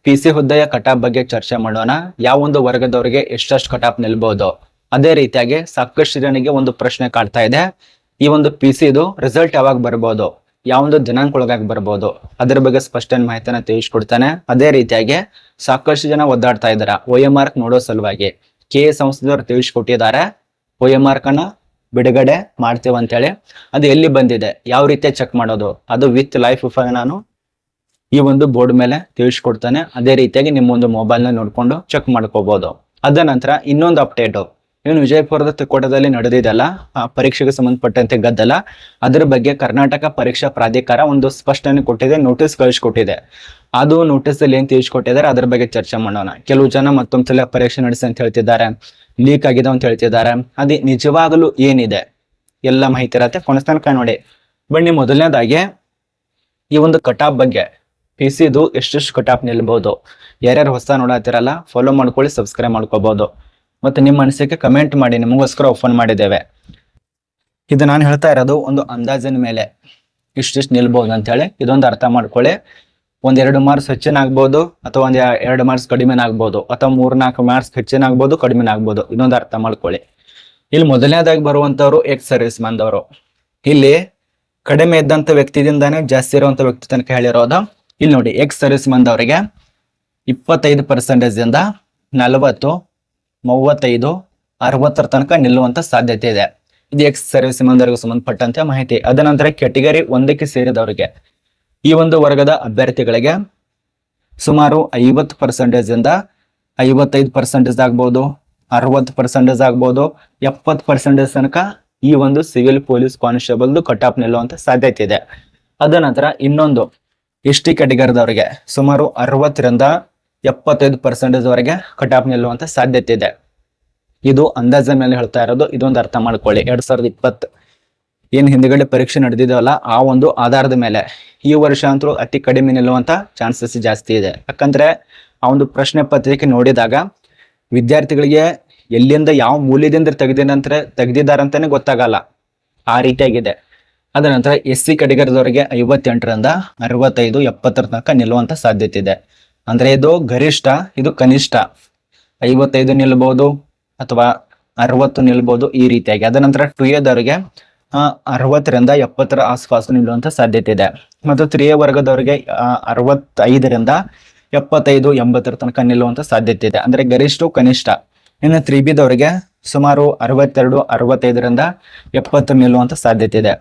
PC ಹುದ್ದೆಯ cut-off ಬಗ್ಗೆ ಚರ್ಚೆ ಮಾಡೋಣ. ಯಾವ ಒಂದು ವರ್ಗದವರಿಗೆ ಎಷ್ಟೆಷ್ಟು ಕಟಾಪ್ ನಿಲ್ಬಹುದು. ಅದೇ ರೀತಿಯಾಗಿ ಸಾಕಷ್ಟು ಜನರಿಗೆ ಒಂದು ಪ್ರಶ್ನೆ ಕಾಡ್ತಾ ಇದೆ, ಈ ಒಂದು ಪಿಸಿ ಇದು ರಿಸಲ್ಟ್ ಯಾವಾಗ ಬರ್ಬೋದು, ಯಾವ ಒಂದು ದಿನಾಂಕ ಒಳಗಾಗಿ ಬರ್ಬೋದು, ಅದ್ರ ಬಗ್ಗೆ ಸ್ಪಷ್ಟ ಮಾಹಿತಿನ ತಿಳಿಸ್ಕೊಡ್ತಾನೆ. ಅದೇ ರೀತಿಯಾಗಿ ಸಾಕಷ್ಟು ಜನ ಒದ್ದಾಡ್ತಾ ಇದಾರೆ OMR ನೋಡೋ ಸಲುವಾಗಿ. KA ಸಂಸ್ಥೆದವರು ತಿಳಿಸ್ಕೊಟ್ಟಿದ್ದಾರೆ OMR ಅನ್ನ ಬಿಡುಗಡೆ ಮಾಡ್ತೇವೆ ಅಂತೇಳಿ. ಅದು ಎಲ್ಲಿ ಬಂದಿದೆ, ಯಾವ ರೀತಿ ಚೆಕ್ ಮಾಡೋದು, ಅದು ವಿತ್ ಲೈಫ್ ನಾನು ಈ ಒಂದು ಬೋರ್ಡ್ ಮೇಲೆ ತಿಳಿಸ್ಕೊಡ್ತಾನೆ. ಅದೇ ರೀತಿಯಾಗಿ ನಿಮ್ಮ ಒಂದು ಮೊಬೈಲ್ ನ ನೋಡ್ಕೊಂಡು ಚೆಕ್ ಮಾಡ್ಕೋಬಹುದು. ಅದ ನಂತರ ಇನ್ನೊಂದು ಅಪ್ಡೇಟ್, ಏನು ವಿಜಯಪುರದ ತಿಕೋಟದಲ್ಲಿ ನಡೆದಿದೆಲ್ಲ ಪರೀಕ್ಷೆಗೆ ಸಂಬಂಧಪಟ್ಟಂತೆ ಗದ್ದಲ, ಅದರ ಬಗ್ಗೆ ಕರ್ನಾಟಕ ಪರೀಕ್ಷಾ ಪ್ರಾಧಿಕಾರ ಒಂದು ಸ್ಪಷ್ಟನೆ ಕೊಟ್ಟಿದೆ, ನೋಟಿಸ್ ಕಳಿಸ್ಕೊಟ್ಟಿದೆ. ಅದು ನೋಟಿಸ್ ಅಲ್ಲಿ ಏನ್ ತಿಳಿಸ್ಕೊಟ್ಟಿದ್ದಾರೆ ಅದ್ರ ಬಗ್ಗೆ ಚರ್ಚೆ ಮಾಡೋಣ. ಕೆಲವು ಜನ ಮತ್ತೊಂದ್ಸಲ ಪರೀಕ್ಷೆ ನಡೆಸಿ ಅಂತ ಹೇಳ್ತಿದ್ದಾರೆ, ಲೀಕ್ ಆಗಿದೆ ಅಂತ ಹೇಳ್ತಿದ್ದಾರೆ. ಅದೇ ನಿಜವಾಗಲೂ ಏನಿದೆ ಎಲ್ಲ ಮಾಹಿತಿ ಇರತ್ತೆ, ಕೊನೆತನಕ ನೋಡಿ. ಬನ್ನಿ, ಮೊದಲನೇದಾಗಿ ಈ ಒಂದು ಕಟಾಪ್ ಬಗ್ಗೆ, ಪಿಸಿದು ಎಷ್ಟೆಷ್ಟು ಕಟಾಪ್ ನಿಲ್ಬಹುದು. ಯಾರ್ಯಾರು ಹೊಸ ನೋಡತ್ತಿರಲ್ಲ ಫಾಲೋ ಮಾಡ್ಕೊಳ್ಳಿ, ಸಬ್ಸ್ಕ್ರೈಬ್ ಮಾಡ್ಕೋಬಹುದು. ಮತ್ತೆ ನಿಮ್ಮ ಅನಿಸಿಕೆ ಕಮೆಂಟ್ ಮಾಡಿ, ನಿಮಗೋಸ್ಕರ ಓಪನ್ ಮಾಡಿದ್ದೇವೆ. ಇದು ನಾನು ಹೇಳ್ತಾ ಇರೋದು ಒಂದು ಅಂದಾಜಿನ ಮೇಲೆ ಇಷ್ಟಿಷ್ಟು ನಿಲ್ಬಹುದು ಅಂತ ಹೇಳಿ. ಇದೊಂದು ಅರ್ಥ ಮಾಡ್ಕೊಳ್ಳಿ. ಒಂದೆರಡು ಮಾರ್ಕ್ಸ್ ಹೆಚ್ಚಿನ ಆಗ್ಬೋದು, ಅಥವಾ ಒಂದ್ 2 ಮಾರ್ಕ್ಸ್ ಕಡಿಮೆ ಆಗ್ಬೋದು, ಅಥವಾ 3-4 ಮಾರ್ಕ್ಸ್ ಹೆಚ್ಚಿನ ಆಗ್ಬೋದು, ಕಡಿಮೆ ಆಗ್ಬೋದು. ಇದೊಂದು ಅರ್ಥ ಮಾಡ್ಕೊಳ್ಳಿ. ಇಲ್ಲಿ ಮೊದಲನೇದಾಗಿ ಬರುವಂತವ್ರು ಎಕ್ಸ್ ಸರ್ವಿಸ್ ಮಂದವರು. ಇಲ್ಲಿ ಕಡಿಮೆ ಇದ್ದಂತ ವ್ಯಕ್ತಿದಿಂದಾನೇ ಜಾಸ್ತಿ ಇರುವಂತ ವ್ಯಕ್ತಿ ತನಕ ಹೇಳಿರೋದು. ಇಲ್ಲಿ ನೋಡಿ, ಎಕ್ಸ್ ಸರ್ವಿಸ್ ಮಂದವರಿಗೆ 25% ಇಂದ 40, 35, 60 ತನಕ ನಿಲ್ಲುವಂತ ಸಾಧ್ಯತೆ ಇದೆ. ಇದು ಎಕ್ಸ್ ಸರ್ವಿಸ್ ಮಂದವರಿಗೆ ಸಂಬಂಧಪಟ್ಟಂತೆ ಮಾಹಿತಿ. ಅದ ನಂತರ ಕ್ಯಾಟಗರಿ 1ಕ್ಕೆ ಸೇರಿದವರಿಗೆ, ಈ ಒಂದು ವರ್ಗದ ಅಭ್ಯರ್ಥಿಗಳಿಗೆ ಸುಮಾರು 50% ಇಂದ 55% ಆಗ್ಬೋದು, 60% ಆಗ್ಬೋದು, 70% ತನಕ ಈ ಒಂದು ಸಿವಿಲ್ ಪೊಲೀಸ್ ಕಾನ್ಸ್ಟೇಬಲ್ ಕಟಾಪ್ ನಿಲ್ಲುವಂತ ಸಾಧ್ಯತೆ ಇದೆ. ಅದ ನಂತರ ಇನ್ನೊಂದು ಎಸ್ಟಿ ಕ್ಯಾಟಗರಿದವರಿಗೆ ಸುಮಾರು 60ರಿಂದ 75% ವರೆಗೆ ಕಟಾಪ್ ನಿಲ್ಲುವಂತ ಸಾಧ್ಯತೆ ಇದೆ. ಇದು ಅಂದಾಜ ಮೇಲೆ ಹೇಳ್ತಾ ಇರೋದು. ಇದೊಂದು ಅರ್ಥ ಮಾಡ್ಕೊಳ್ಳಿ. 2020 ಏನ್ ಹಿಂದ್ಗಡೆ ಪರೀಕ್ಷೆ ನಡೆದಿದವಲ್ಲ, ಆ ಒಂದು ಆಧಾರದ ಮೇಲೆ ಈ ವರ್ಷ ಅಂತೂ ಅತಿ ಕಡಿಮೆ ನಿಲ್ಲುವಂತ ಚಾನ್ಸಸ್ ಜಾಸ್ತಿ ಇದೆ. ಯಾಕಂದ್ರೆ ಆ ಒಂದು ಪ್ರಶ್ನೆ ಪತ್ರಿಕೆ ನೋಡಿದಾಗ ವಿದ್ಯಾರ್ಥಿಗಳಿಗೆ ಎಲ್ಲಿಂದ ಯಾವ ಮೂಲ್ಯದಿಂದ ತೆಗೆದಿದ್ದಾರಂತಾನೆ ಗೊತ್ತಾಗಲ್ಲ, ಆ ರೀತಿಯಾಗಿದೆ. ಅದ ನಂತರ SC ಕ್ಯಾಟಗರಿದವರಿಗೆ 58ರಿಂದ 65, 70 ತನಕ ನಿಲ್ಲುವಂತ ಸಾಧ್ಯತೆ ಇದೆ. ಅಂದ್ರೆ ಇದು ಗರಿಷ್ಠ, ಇದು ಕನಿಷ್ಠ. 55 ನಿಲ್ಬಹುದು ಅಥವಾ 60 ನಿಲ್ಬಹುದು, ಈ ರೀತಿಯಾಗಿ. ಅದ ನಂತರ 2A ದವರಿಗೆ 60ರಿಂದ 70 ಆಸ್ಪಾಸ್ ನಿಲ್ಲುವಂತ ಸಾಧ್ಯತೆ ಇದೆ. ಮತ್ತು 3A ವರ್ಗದವರಿಗೆ 65ರಿಂದ 75, 80 ತನಕ ನಿಲ್ಲುವಂತ ಸಾಧ್ಯತೆ ಇದೆ. ಅಂದ್ರೆ ಗರಿಷ್ಠ ಕನಿಷ್ಠ. ಇನ್ನು 3B ದವರಿಗೆ ಸುಮಾರು 62, 65ರಿಂದ 70 ನಿಲ್ಲುವಂತ ಸಾಧ್ಯತೆ ಇದೆ.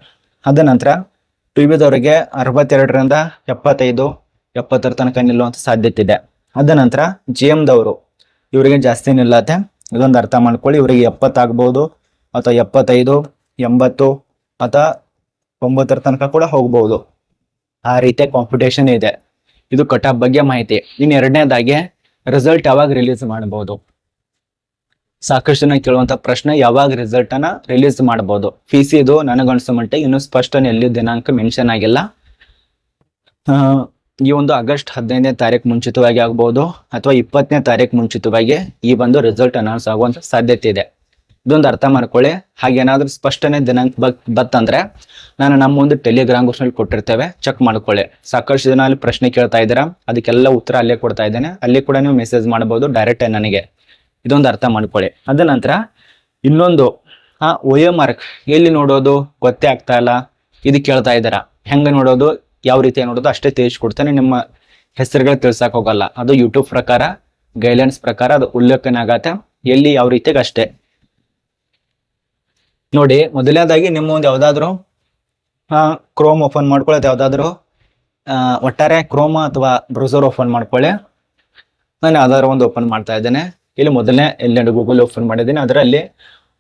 ಅದ ನಂತರ 2B ದವರಿಗೆ 62ರಿಂದ 75, 70 ತನಕ ನಿಲ್ಲುವಂತ ಸಾಧ್ಯತೆ ಇದೆ. ಅದ ನಂತರ GM ದವರು, ಇವರಿಗೆ ಜಾಸ್ತಿ ನಿಲ್ಲತ್ತೆ. ಇದೊಂದು ಅರ್ಥ ಮಾಡ್ಕೊಳ್ಳಿ. ಇವರಿಗೆ 70 ಆಗ್ಬಹುದು, ಅಥವಾ 75, 80 ಅಥವಾ 90 ತನಕ ಕೂಡ ಹೋಗ್ಬಹುದು. ಆ ರೀತಿಯ ಕಾಂಪಿಟೇಷನ್ ಇದೆ. ಇದು ಕಟಾಪ್ ಬಗ್ಗೆ ಮಾಹಿತಿ. ಇನ್ನು ಎರಡನೇದಾಗಿ ರಿಸಲ್ಟ್ ಯಾವಾಗ ರಿಲೀಸ್ ಮಾಡಬಹುದು. ಸಾಕಷ್ಟು ಜನ ಕೇಳುವಂತ ಪ್ರಶ್ನೆ, ಯಾವಾಗ ರಿಸಲ್ಟ್ ಅನ್ನ ರಿಲೀಸ್ ಮಾಡಬಹುದು. ಪಿಸಿ ಇದು ನನಗನ್ಸೋ ಮಟ್ಟಿಗೆ ಇನ್ನು ಸ್ಪಷ್ಟ ಎಲ್ಲಿ ದಿನಾಂಕ ಮೆನ್ಷನ್ ಆಗಿಲ್ಲ. ಈ ಒಂದು ಆಗಸ್ಟ್ 15ನೇ ತಾರೀಕು ಮುಂಚಿತವಾಗಿ ಆಗ್ಬಹುದು, ಅಥವಾ 20ನೇ ತಾರೀಕು ಮುಂಚಿತವಾಗಿ ಈ ಒಂದು ರಿಸಲ್ಟ್ ಅನೌನ್ಸ್ ಆಗುವಂತ ಸಾಧ್ಯತೆ ಇದೆ. ಇದೊಂದು ಅರ್ಥ ಮಾಡ್ಕೊಳ್ಳಿ. ಹಾಗೇನಾದ್ರೂ ಸ್ಪಷ್ಟನೆ ದಿನಾಂಕ ಬತ್ತಂದ್ರೆ ನಾನು ನಮ್ಮ ಒಂದು ಟೆಲಿಗ್ರಾಮ್ ಗ್ರೂಪ್ ನಲ್ಲಿ ಕೊಟ್ಟಿರ್ತೇವೆ, ಚೆಕ್ ಮಾಡ್ಕೊಳ್ಳಿ. ಸಾಕಷ್ಟು ಜನ ಅಲ್ಲಿ ಪ್ರಶ್ನೆ ಕೇಳ್ತಾ ಇದ್ದೀರಾ, ಅದಕ್ಕೆಲ್ಲ ಉತ್ತರ ಅಲ್ಲೇ ಕೊಡ್ತಾ ಇದ್ದೇನೆ. ಅಲ್ಲಿ ಕೂಡ ನೀವು ಮೆಸೇಜ್ ಮಾಡಬಹುದು ಡೈರೆಕ್ಟ್ ನನಗೆ. ಇದೊಂದು ಅರ್ಥ ಮಾಡ್ಕೊಳ್ಳಿ. ಅದ ನಂತರ ಇನ್ನೊಂದು OMR ಎಲ್ಲಿ ನೋಡೋದು ಗೊತ್ತೇ ಆಗ್ತಾ ಇಲ್ಲ, ಇದು ಕೇಳ್ತಾ ಇದ್ದಾರ. ಹೆಂಗ ನೋಡೋದು, ಯಾವ ರೀತಿ ನೋಡೋದು ಅಷ್ಟೇ ತಿಳಿಸ್ಕೊಡ್ತಾನೆ. ನಿಮ್ಮ ಹೆಸರುಗಳು ತಿಳ್ಸಕ್ ಹೋಗಲ್ಲ. ಅದು ಯೂಟ್ಯೂಬ್ ಪ್ರಕಾರ ಗೈಡ್ಲೈನ್ಸ್ ಪ್ರಕಾರ ಅದು ಉಲ್ಲೇಖನ ಆಗತ್ತೆ, ಎಲ್ಲಿ ಯಾವ ರೀತಿಯಾಗಿ ಅಷ್ಟೇ ನೋಡಿ. ಮೊದಲನೇದಾಗಿ ನಿಮ್ಮ ಒಂದು ಯಾವ್ದಾದ್ರು ಕ್ರೋಮ್ ಓಪನ್ ಮಾಡ್ಕೊಳ್ಳೋದು, ಯಾವ್ದಾದ್ರು ಒಟ್ಟಾರೆ ಕ್ರೋಮ್ ಅಥವಾ ಬ್ರೌಸರ್ ಓಪನ್ ಮಾಡ್ಕೊಳ್ಳಿ. ನಾನು ಯಾವ್ದಾದ್ರು ಒಂದು ಓಪನ್ ಮಾಡ್ತಾ ಇದ್ದೇನೆ. ಇಲ್ಲಿ ಮೊದಲನೇ ಎಲ್ಲೆಂಡು ಗೂಗಲ್ ಓಪನ್ ಮಾಡಿದ್ದೀನಿ, ಅದರಲ್ಲಿ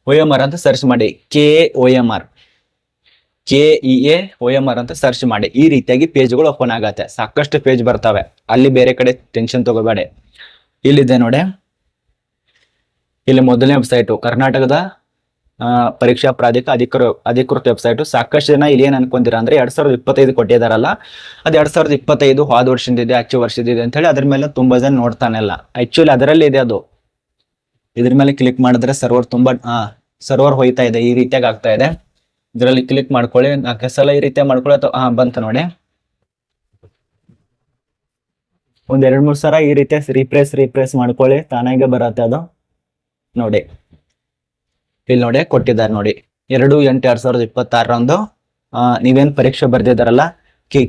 OMR ಅಂತ ಸರ್ಚ್ ಮಾಡಿ. KOMR ಅಂತ ಸರ್ಚ್ ಮಾಡಿ. ಈ ರೀತಿಯಾಗಿ ಪೇಜ್ಗಳು ಓಪನ್ ಆಗತ್ತೆ. ಸಾಕಷ್ಟು ಪೇಜ್ ಬರ್ತವೆ, ಅಲ್ಲಿ ಬೇರೆ ಕಡೆ ಟೆನ್ಷನ್ ತಗೋಬೇಡಿ. ಇಲ್ಲಿದೆ ನೋಡಿ, ಇಲ್ಲಿ ಮೊದಲನೇ ವೆಬ್ಸೈಟ್ ಕರ್ನಾಟಕದ ಪರೀಕ್ಷಾ ಪ್ರಾಧಿಕಾರ ಅಧಿಕೃತ ವೆಬ್ಸೈಟ್. ಸಾಕಷ್ಟು ಜನ ಇಲ್ಲಿ ಏನ್ ಅನ್ಕೊಂತೀರಾ ಅಂದ್ರೆ 2025 ಕೊಟ್ಟಿದಾರಲ್ಲ, ಅದು 2025 ಹೋದ ವರ್ಷದಿದೆ, ಅಚ್ಚು ವರ್ಷದಿದೆ ಅಂತ ಹೇಳಿ ಅದ್ರ ಮೇಲೆ ತುಂಬಾ ಜನ ನೋಡ್ತಾನೆಲ್ಲ. ಆಕ್ಚುಲಿ ಅದರಲ್ಲಿ ಇದೆ ಅದು. ಇದ್ರ ಮೇಲೆ ಕ್ಲಿಕ್ ಮಾಡಿದ್ರೆ ಸರ್ವರ್ ತುಂಬಾ ಸರ್ವರ್ ಹೋಯ್ತಾ ಇದೆ, ಈ ರೀತಿಯಾಗಿ ಆಗ್ತಾ ಇದೆ. ಇದರಲ್ಲಿ ಕ್ಲಿಕ್ ಮಾಡ್ಕೊಳ್ಳಿ. 4 ಸಲ ಈ ರೀತಿಯಾಗಿ ಮಾಡ್ಕೊಳ್ಳಿ. ಬಂತ ನೋಡಿ, ಒಂದ್ 2-3 ಸಲ ಈ ರೀತಿ ರೀಪ್ರೇಸ್ ಮಾಡ್ಕೊಳ್ಳಿ, ತಾನಾಗೆ ಬರತ್ತೆ ಅದು. ನೋಡಿ ಇಲ್ಲಿ ನೋಡಿ ಕೊಟ್ಟಿದ್ದಾರೆ ನೋಡಿ 2/8/2026 ನೀವೇನ್ ಪರೀಕ್ಷೆ ಬರ್ದಿದ್ದಾರಲ್ಲ ಕೆ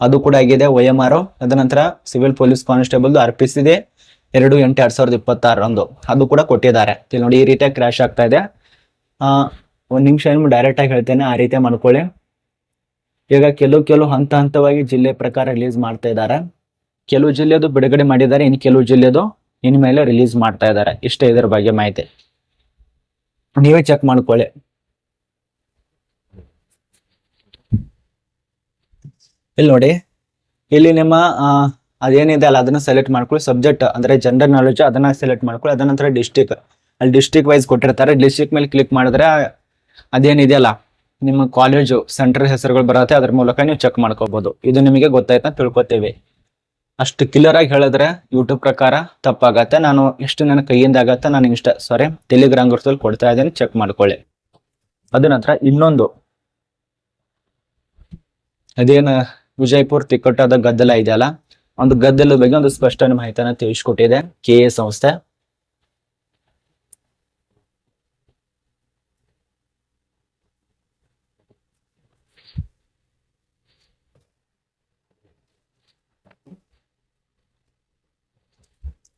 ಅದು ಕೂಡ ಆಗಿದೆ. OMR ಅದ ನಂತರ ಸಿವಿಲ್ ಪೊಲೀಸ್ ಕಾನ್ಸ್ಟೇಬಲ್ RPC ಇದೆ 2/8/2026 ಅದು ಕೂಡ ಕೊಟ್ಟಿದ್ದಾರೆ. ಇಲ್ಲಿ ನೋಡಿ ಈ ರೀತಿಯಾಗಿ ಕ್ರಾಶ್ ಆಗ್ತಾ ಇದೆ. ಒಂದ್ ನಿಮಿಷ ಡೈರೆಕ್ಟ್ ಆಗಿ ಹೇಳ್ತೇನೆ, ಆ ರೀತಿ ಮಾಡ್ಕೊಳ್ಳಿ. ಈಗ ಕೆಲವು ಹಂತವಾಗಿ ಜಿಲ್ಲೆ ಪ್ರಕಾರ ರಿಲೀಸ್ ಮಾಡ್ತಾ ಇದ್ದಾರೆ. ಕೆಲವು ಜಿಲ್ಲೆದು ಬಿಡುಗಡೆ ಮಾಡಿದ್ದಾರೆ, ಇನ್ನು ಕೆಲವು ಜಿಲ್ಲೆದು ಇನ್ಮೇಲೆ ರಿಲೀಸ್ ಮಾಡ್ತಾ ಇದ್ದಾರೆ. ಇಷ್ಟೇ ಇದರ ಬಗ್ಗೆ ಮಾಹಿತಿ, ನೀವೇ ಚೆಕ್ ಮಾಡ್ಕೊಳ್ಳಿ. ಇಲ್ಲಿ ನೋಡಿ, ಇಲ್ಲಿ ನಿಮ್ಮ ಅದೇನಿದೆ ಅಲ್ಲ ಅದನ್ನ ಸೆಲೆಕ್ಟ್ ಮಾಡ್ಕೊಳ್ಳಿ. ಸಬ್ಜೆಕ್ಟ್ ಅಂದ್ರೆ ಜನರಲ್ ನಾಲೆಜ್ ಅದನ್ನ ಸೆಲೆಕ್ಟ್ ಮಾಡ್ಕೊಳ್ಳಿ. ಅದ ನಂತರ ಡಿಸ್ಟಿಕ್, ಅಲ್ಲಿ ಡಿಸ್ಟಿಕ್ ವೈಸ್ ಕೊಟ್ಟಿರ್ತಾರೆ. ಡಿಸ್ಟಿಕ್ ಮೇಲೆ ಕ್ಲಿಕ್ ಮಾಡಿದ್ರೆ ಅದೇನಿದೆಯಲ್ಲ ನಿಮ್ಮ ಕಾಲೇಜು ಸೆಂಟರ್ ಹೆಸರುಗಳು ಬರುತ್ತೆ, ಅದ್ರ ಮೂಲಕ ನೀವು ಚೆಕ್ ಮಾಡ್ಕೋಬಹುದು. ಇದು ನಿಮಗೆ ಗೊತ್ತಾಯ್ತಾ ತಿಳ್ಕೊತೀವಿ. ಅಷ್ಟು ಕ್ಲಿಯರ್ ಆಗಿ ಹೇಳಿದ್ರೆ ಯೂಟ್ಯೂಬ್ ಪ್ರಕಾರ ತಪ್ಪಾಗತ್ತೆ. ನಾನು ಎಷ್ಟು ನನ್ನ ಕೈಯಿಂದ ಆಗತ್ತೆ ನಾನು ಟೆಲಿಗ್ರಾಮ್ ಗ್ರೂಪ್ದಲ್ಲಿ ಕೊಡ್ತಾ ಇದ್ದೇನೆ, ಚೆಕ್ ಮಾಡ್ಕೊಳ್ಳಿ. ಅದ ನಂತರ ಇನ್ನೊಂದು ಅದೇನು ವಿಜಯಪುರ ತಿಕ್ಕಟ್ಟದ ಗದ್ದಲ ಇದೆಯಲ್ಲ, ಒಂದು ಗದ್ದಲದ ಬಗ್ಗೆ ಒಂದು ಸ್ಪಷ್ಟ ಮಾಹಿತಿಯನ್ನು ತಿಳಿಸ್ಕೊಟ್ಟಿದೆ KA ಸಂಸ್ಥೆ.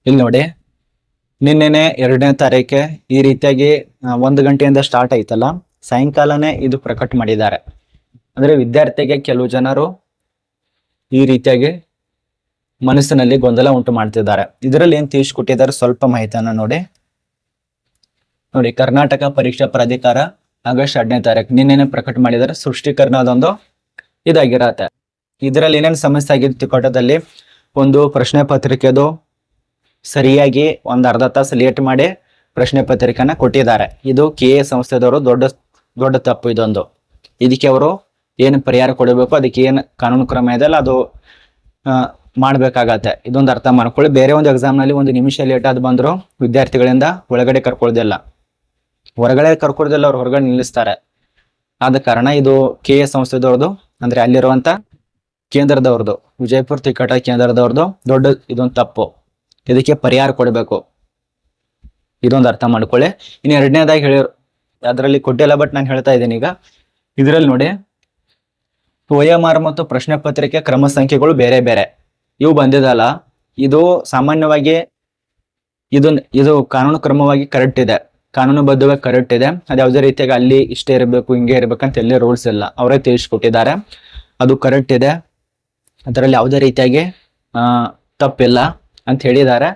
ಇಲ್ಲಿ ನೋಡಿ, ನಿನ್ನೆನೆ 2ನೇ ತಾರೀಕೆ ಈ ರೀತಿಯಾಗಿ 1 ಗಂಟೆಯಿಂದ ಸ್ಟಾರ್ಟ್ ಆಯ್ತಲ್ಲ, ಸಾಯಂಕಾಲನೇ ಇದು ಪ್ರಕಟ ಮಾಡಿದ್ದಾರೆ. ಅಂದ್ರೆ ವಿದ್ಯಾರ್ಥಿಗೆ ಕೆಲವು ಜನರು ಈ ರೀತಿಯಾಗಿ ಮನಸ್ಸಿನಲ್ಲಿ ಗೊಂದಲ ಉಂಟು ಮಾಡ್ತಿದ್ದಾರೆ. ಇದರಲ್ಲಿ ಏನ್ ತಿಳಿಸ್ಕೊಟ್ಟಿದ್ದಾರೆ ಸ್ವಲ್ಪ ಮಾಹಿತಿಯನ್ನ ನೋಡಿ. ಕರ್ನಾಟಕ ಪರೀಕ್ಷಾ ಪ್ರಾಧಿಕಾರ ಆಗಸ್ಟ್ 2ನೇ ತಾರೀಕು ನಿನ್ನೆನೆ ಪ್ರಕಟ ಮಾಡಿದ್ದಾರೆ. ಸೃಷ್ಟೀಕರಣ ಅದೊಂದು ಇದಾಗಿರತ್ತೆ. ಇದರಲ್ಲಿ ಏನೇನು ಸಮಸ್ಯೆ ಆಗಿತ್ತು ತಿಕ್ಕೋಟದಲ್ಲಿ, ಒಂದು ಪ್ರಶ್ನೆ ಪತ್ರಿಕೆದು ಸರಿಯಾಗಿ ಒಂದು ಅರ್ಧ ತಾಸು ಲೇಟ್ ಮಾಡಿ ಪ್ರಶ್ನೆ ಪತ್ರಿಕೆನ ಕೊಟ್ಟಿದ್ದಾರೆ. ಇದು KA ಸಂಸ್ಥೆದವರು ದೊಡ್ಡ ತಪ್ಪು ಇದೊಂದು. ಇದಕ್ಕೆ ಅವರು ಏನು ಪರಿಹಾರ ಕೊಡಬೇಕು, ಅದಕ್ಕೆ ಏನು ಕಾನೂನು ಕ್ರಮ ಇದೆ ಅಲ್ಲ ಅದು ಮಾಡ್ಬೇಕಾಗತ್ತೆ. ಇದೊಂದು ಅರ್ಥ ಮಾಡ್ಕೊಳ್ಳಿ. ಬೇರೆ ಒಂದು ಎಕ್ಸಾಮ್ ನಲ್ಲಿ 1 ನಿಮಿಷ ಲೇಟ್ ಆದ್ ಬಂದ್ರು ವಿದ್ಯಾರ್ಥಿಗಳಿಂದ ಒಳಗಡೆ ಕರ್ಕೊಳ್ದಿಲ್ಲ, ಹೊರಗಡೆ ಕರ್ಕೊಳ್ದಿಲ್ಲ, ಅವ್ರು ಹೊರಗಡೆ ನಿಲ್ಲಿಸ್ತಾರೆ. ಆದ ಕಾರಣ ಇದು KA ಸಂಸ್ಥೆದವ್ರದ್ದು, ಅಂದ್ರೆ ಅಲ್ಲಿರುವಂತ ಕೇಂದ್ರದವ್ರದ್ದು, ವಿಜಯಪುರ ತಿಕ್ಕಟ ಕೇಂದ್ರದವ್ರದ್ದು ಇದೊಂದು ತಪ್ಪು. ಇದಕ್ಕೆ ಪರಿಹಾರ ಕೊಡಬೇಕು, ಇದೊಂದು ಅರ್ಥ ಮಾಡ್ಕೊಳ್ಳಿ. ಇನ್ನು 2ನೇದಾಗಿ ಹೇಳಿರು, ಅದರಲ್ಲಿ ಕೊಟ್ಟಿಲ್ಲ ಬಟ್ ನಾನು ಹೇಳ್ತಾ ಇದ್ದೀನಿ ಈಗ. ಇದರಲ್ಲಿ ನೋಡಿ OMR ಮತ್ತು ಪ್ರಶ್ನೆ ಪತ್ರಿಕೆ ಕ್ರಮ ಸಂಖ್ಯೆಗಳು ಬೇರೆ ಬೇರೆ ಇವು ಬಂದಿದಲ್ಲ, ಇದು ಸಾಮಾನ್ಯವಾಗಿ ಇದು ಕಾನೂನು ಕ್ರಮವಾಗಿ ಕರೆಕ್ಟ್ ಇದೆ, ಕಾನೂನುಬದ್ಧವಾಗಿ ಕರೆಕ್ಟ್ ಇದೆ. ಅದು ಯಾವುದೇ ರೀತಿಯಾಗಿ ಅಲ್ಲಿ ಇಷ್ಟೇ ಇರಬೇಕು ಹಿಂಗೆ ಇರ್ಬೇಕಂತ ಎಲ್ಲಿ ರೂಲ್ಸ್ ಇಲ್ಲ, ಅವರೇ ತಿಳಿಸ್ಕೊಟ್ಟಿದ್ದಾರೆ. ಅದು ಕರೆಕ್ಟ್ ಇದೆ, ಅದರಲ್ಲಿ ಯಾವುದೇ ರೀತಿಯಾಗಿ ತಪ್ಪಿಲ್ಲ ಅಂತ ಹೇಳಿದ್ದಾರೆ.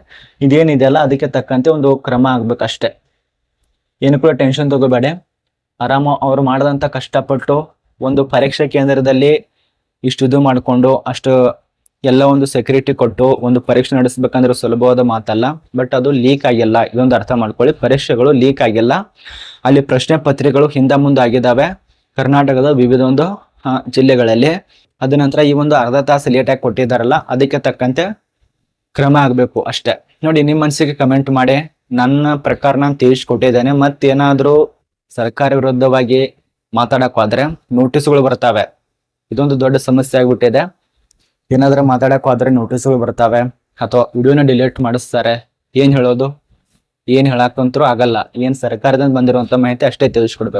ಇದೇನಿದೆಯಲ್ಲ ಅದಕ್ಕೆ ತಕ್ಕಂತೆ ಒಂದು ಕ್ರಮ ಆಗ್ಬೇಕಷ್ಟೆ. ಏನು ಕೂಡ ಟೆನ್ಷನ್ ತಗೋಬೇಡಿ, ಆರಾಮ ಅವ್ರು ಮಾಡಿದಂಥ ಕಷ್ಟಪಟ್ಟು ಒಂದು ಪರೀಕ್ಷಾ ಕೇಂದ್ರದಲ್ಲಿ ಇಷ್ಟು ಇದು ಮಾಡಿಕೊಂಡು ಅಷ್ಟು ಎಲ್ಲ ಒಂದು ಸೆಕ್ಯೂರಿಟಿ ಕೊಟ್ಟು ಒಂದು ಪರೀಕ್ಷೆ ನಡೆಸಬೇಕಂದ್ರೆ ಸುಲಭವಾದ ಮಾತಲ್ಲ. ಬಟ್ ಅದು ಲೀಕ್ ಆಗಿಲ್ಲ, ಇದೊಂದು ಅರ್ಥ ಮಾಡ್ಕೊಳ್ಳಿ. ಪರೀಕ್ಷೆಗಳು ಲೀಕ್ ಆಗಿಲ್ಲ, ಅಲ್ಲಿ ಪ್ರಶ್ನೆ ಪತ್ರಿಕೆಗಳು ಹಿಂದೆ ಮುಂದೆ ಆಗಿದ್ದಾವೆ ಕರ್ನಾಟಕದ ವಿವಿಧ ಒಂದು ಜಿಲ್ಲೆಗಳಲ್ಲಿ. ಅದ ನಂತರ ಈ ಒಂದು ಅರ್ಧ ತಾಸು ಲೇಟಾಗಿ ಕೊಟ್ಟಿದ್ದಾರಲ್ಲ ಅದಕ್ಕೆ ತಕ್ಕಂತೆ ಕ್ರಮ ಆಗ್ಬೇಕು ಅಷ್ಟೇ. ನೋಡಿ, ನಿಮ್ಮ ಮನಸ್ಸಿಗೆ ಕಮೆಂಟ್ ಮಾಡಿ. ನನ್ನ ಪ್ರಕಾರ ನಾನು ತಿಳಿಸ್ಕೊಟ್ಟಿದ್ದೇನೆ. ಮತ್ತೇನಾದ್ರೂ ಸರ್ಕಾರ ವಿರುದ್ಧವಾಗಿ ಮಾತಾಡಕ್ ಹೋದ್ರೆ ನೋಟಿಸ್ಗಳು ಬರ್ತಾವೆ. ಇದೊಂದು ದೊಡ್ಡ ಸಮಸ್ಯೆ ಆಗ್ಬಿಟ್ಟಿದೆ. ಏನಾದ್ರೂ ಮಾತಾಡಕ್ ಹೋದ್ರೆ ನೋಟಿಸ್ಗಳು ಬರ್ತಾವೆ ಅಥವಾ ವಿಡಿಯೋನ ಡಿಲೀಟ್ ಮಾಡಿಸ್ತಾರೆ. ಏನ್ ಹೇಳೋದು, ಏನ್ ಹೇಳಕ್ಕಂತರೂ ಆಗಲ್ಲ. ಏನ್ ಸರ್ಕಾರದಿಂದ ಬಂದಿರುವಂತ ಮಾಹಿತಿ ಅಷ್ಟೇ ತಿಳಿಸ್ಕೊಡ್ಬೇಕು.